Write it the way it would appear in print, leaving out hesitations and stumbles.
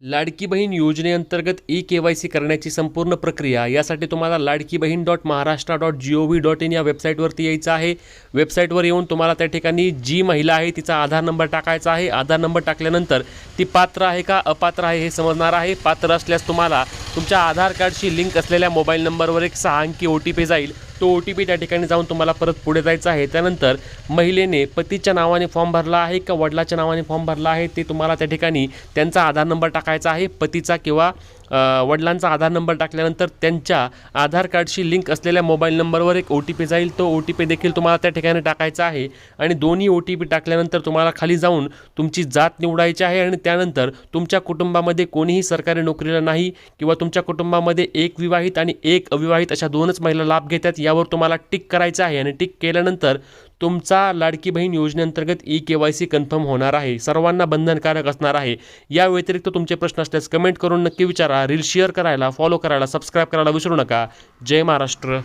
लाडकी बहीण योजनेअंतर्गत ई-के-वाय-सी करण्याची संपूर्ण प्रक्रिया यासाठी तुम्हाला ladkibahin.maharashtra.gov.in या वेबसाईटवरती यायचं आहे। वेबसाईटवर येऊन तुम्हाला त्या ठिकाणी जी महिला आहे तिचा आधार नंबर टाकायचा आहे। आधार नंबर टाकल्यानंतर ती पात्र आहे का अपात्र आहे हे समजणार आहे। पात्र असल्यास तुम्हाला तुमच्या आधार कार्डशी लिंक असलेल्या मोबाईल नंबरवर एक 6 अंकी OTP जाईल। तो OTP त्या ठिकाणी जाऊन तुम्हाला परत पुढे जायचं आहे। त्यानंतर महिलेने पतीच्या नावाने फॉर्म भरला आहे का वडिलाच्या नावाने फॉर्म भरला आहे ते तुम्हाला त्या ठिकाणी त्यांचा आधार नंबर टाकायचा आहे। पतीचा किंवा वडिलांचा आधार नंबर टाकल्यानंतर त्यांच्या आधार कार्डशी लिंक असलेल्या मोबाईल नंबरवर एक OTP जाईल। तो OTP देखील तुम्हाला त्या ठिकाणी टाकायचा आहे आणि दोन्ही OTP टाकल्यानंतर तुम्हाला खाली जाऊन तुमची जात निवडायची आहे आणि त्यानंतर तुमच्या कुटुंबामध्ये कोणीही सरकारी नोकरीला नाही किंवा तुमच्या कुटुंबामध्ये एक विवाहित आणि एक अविवाहित अशा दोनच महिला लाभ घेतात यावर तुम्हाला टिक करायचं आहे आणि टिक केल्यानंतर तुमचा लाडकी बहीण योजनेअंतर्गत ई-के-वाय-सी कन्फर्म होणार आहे। सर्वांना बंधनकारक असणार आहे। या व्यतिरिक्त तुमचे प्रश्न असल्यास कमेंट करून नक्की विचारा। रील शेअर करायला, फॉलो करायला, सबस्क्राईब करायला विसरू नका। जय महाराष्ट्र।